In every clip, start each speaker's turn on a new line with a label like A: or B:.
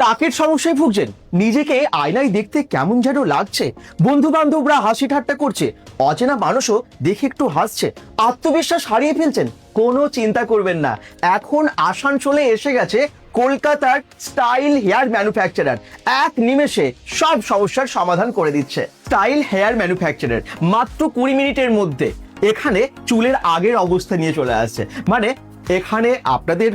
A: টাকের সমস্যায় ভুগছেন, নিজেকে আয়নায় দেখতে কেমন যেন লাগছে, বন্ধু বান্ধবরা হাসি ঠাট্টা করছে, অচেনা মানুষও দেখে একটু হাসছে, আত্মবিশ্বাস হারিয়ে ফেলছেন, কোনো চিন্তা করবেন না। এখন আসানসোলে এসে গেছে কলকাতার স্টাইল হেয়ার ম্যানুফ্যাকচারার। এক নিমেষে সব সমস্যার সমাধান করে দিচ্ছে। স্টাইল হেয়ার ম্যানুফ্যাকচারার মাত্র 20 মিনিটের মধ্যে এখানে চুলের আগের অবস্থা নিয়ে চলে আসছে। মানে এখানে আপনাদের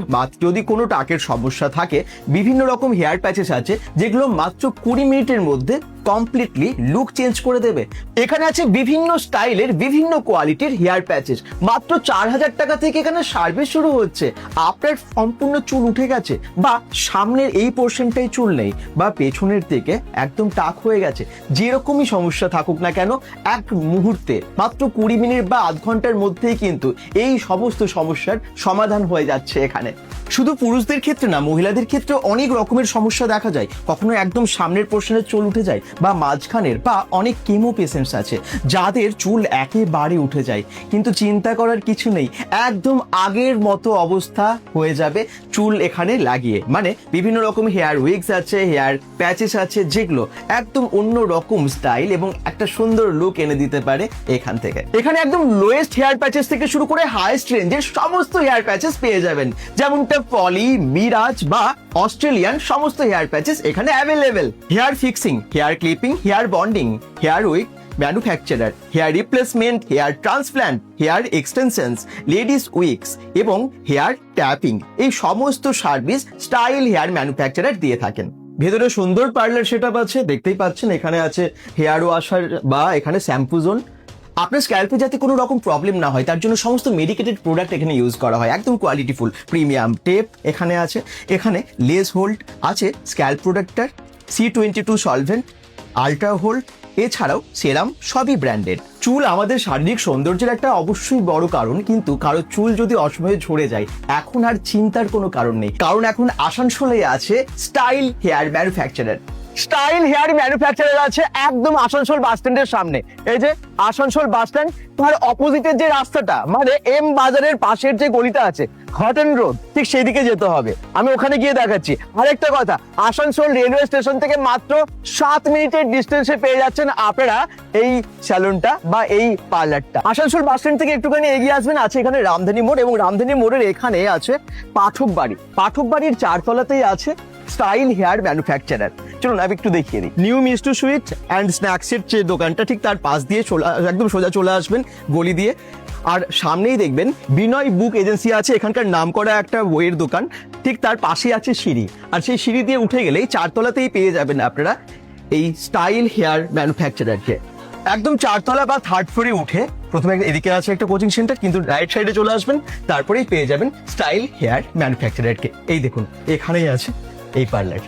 A: যদি কোনো টাকের সমস্যা থাকে, বিভিন্ন রকম হেয়ার প্যাচেস আছে যেগুলো মাত্র 20 মিনিটের মধ্যে কমপ্লিটলি লুক চেঞ্জ করে দেবে। এখানে আছে বিভিন্ন স্টাইলের বিভিন্ন কোয়ালিটির হেয়ার প্যাচেস, মাত্র 4000 টাকা থেকে এখানে সার্ভিস শুরু হচ্ছে। আপনার সম্পূর্ণ চুল উঠে গেছে, বা সামনের এই পোর্শনটাই চুল নেই, বা পেছনের থেকে একদম টাক হয়ে গেছে, যেরকমই সমস্যা থাকুক না কেন, এক মুহূর্তে মাত্র 20 মিনিট বা আধ ঘন্টার মধ্যেই কিন্তু এই সমস্ত সমস্যার সমাধান হয়ে যাচ্ছে এখানে। শুধু পুরুষদের ক্ষেত্রে না, মহিলাদের ক্ষেত্রে অনেক রকমের সমস্যা দেখা যায়। কখনো একদম সামনের পোর্শনের চুল উঠে যায়, বা মাঝখানের, বা অনেক কেমো পেশেন্টস আছে যাদের চুল একেবারে উঠে যায়। কিন্তু চিন্তা করার কিছু নেই, একদম আগের মতো অবস্থা হয়ে যাবে চুল এখানে লাগিয়ে। মানে বিভিন্ন রকম হেয়ার উইগস আছে, হেয়ার প্যাচেস আছে, যেগুলো একদম অন্য রকম স্টাইল এবং একটা সুন্দর লুক এনে দিতে পারে এখান থেকে। এখানে একদম লোয়েস্ট হেয়ার প্যাচেস থেকে শুরু করে হাইস্ট রেঞ্জের সমস্ত হেয়ার প্যাচেস পেয়ে যাবেন, যেমনটা পলি, মিরাজ বা অস্ট্রেলিয়ান সমস্ত হেয়ার প্যাচেস এখানে available. Hair fixing, hair clipping, hair bonding, hair wig manufacturer, hair replacement, hair transplant, hair extensions, ladies wigs এবং হেয়ার ট্যাপিং, এই সমস্ত সার্ভিস স্টাইল হেয়ার ম্যানুফ্যাকচারার দিয়ে থাকেন। ভেতরে সুন্দর পার্লার সেটআপ আছে, দেখতেই পাচ্ছেন। এখানে আছে হেয়ার ওয়াশার বা এখানে শ্যাম্পু জোন। আপনার স্ক্যাল্পে যাতে কোনো রকম প্রবলেম না হয় তার জন্য সমস্ত মেডিকেটেড প্রোডাক্ট এখানে ইউজ করা হয়, একদম কোয়ালিটিফুল প্রিমিয়াম টেপ এখানে আছে। এখানে লেস হোল্ড আছে, scalp protector, C22 solvent, ultra hold, এছাড়াও সেরাম, সবই ব্র্যান্ডেড। চুল আমাদের শারীরিক সৌন্দর্যের একটা অবশ্যই বড় কারণ, কিন্তু কারো চুল যদি অসময়ে ঝরে যায় এখন আর চিন্তার কোনো কারণ নেই, কারণ এখন আসানসোলে আছে style hair manufacturer. Style hair manufacturer আছে একদম আসানসোল বাস স্ট্যান্ডের সামনে। এই যে আসানসোল বাস স্ট্যান্ড, তার অপোজিটের যে রাস্তাটা, মানে এম বাজারের পাশের যে গলিটা আছে, হটন রোড, ঠিক সেই দিকে যেতে হবে। আমি ওখানে গিয়ে দেখাচ্ছি। আরেকটা কথা, আসানসোল রেলওয়ে স্টেশন থেকে মাত্র 7 মিনিটের ডিস্টেন্সে পেয়ে যাচ্ছেন আপনারা এই স্যালুনটা বা এই পার্লারটা। আসানসোল বাস স্ট্যান্ড থেকে একটুখানি এগিয়ে আসবেন, আছে এখানে রামধানী মোড়, এবং রামধানী মোড়ের এখানে আছে পাঠক বাড়ি। পাঠক বাড়ির 4 তলাতেই আছে স্টাইল হেয়ার ম্যানুফ্যাকচারার। চলুন আমি একটু দেখিয়ে দিই। নিউ মিষ্টু সুইট অ্যান্ড স্ন্যাক্সের যে দোকানটা, ঠিক তার পাশ দিয়ে একদম সোজা চলে আসবেন গলি দিয়ে, আর সামনেই দেখবেন বিনয় বুক এজেন্সি আছে, এখানকার নামকরা একটা বইয়ের দোকান। ঠিক তার পাশে আছে সিঁড়ি, আর সেই সিঁড়ি দিয়ে উঠে গেলেই 4 তলাতেই পেয়ে যাবেন আপনারা এই স্টাইল হেয়ার ম্যানুফ্যাকচারারকে। একদম 4 তলা বা 3rd ফ্লোরে উঠে প্রথমে এদিকে আছে একটা কোচিং সেন্টার, কিন্তু রাইট সাইডে চলে আসবেন, তারপরেই পেয়ে যাবেন স্টাইল হেয়ার ম্যানুফ্যাকচারারকে। এই দেখুন এখানেই আছে এই পার্লার।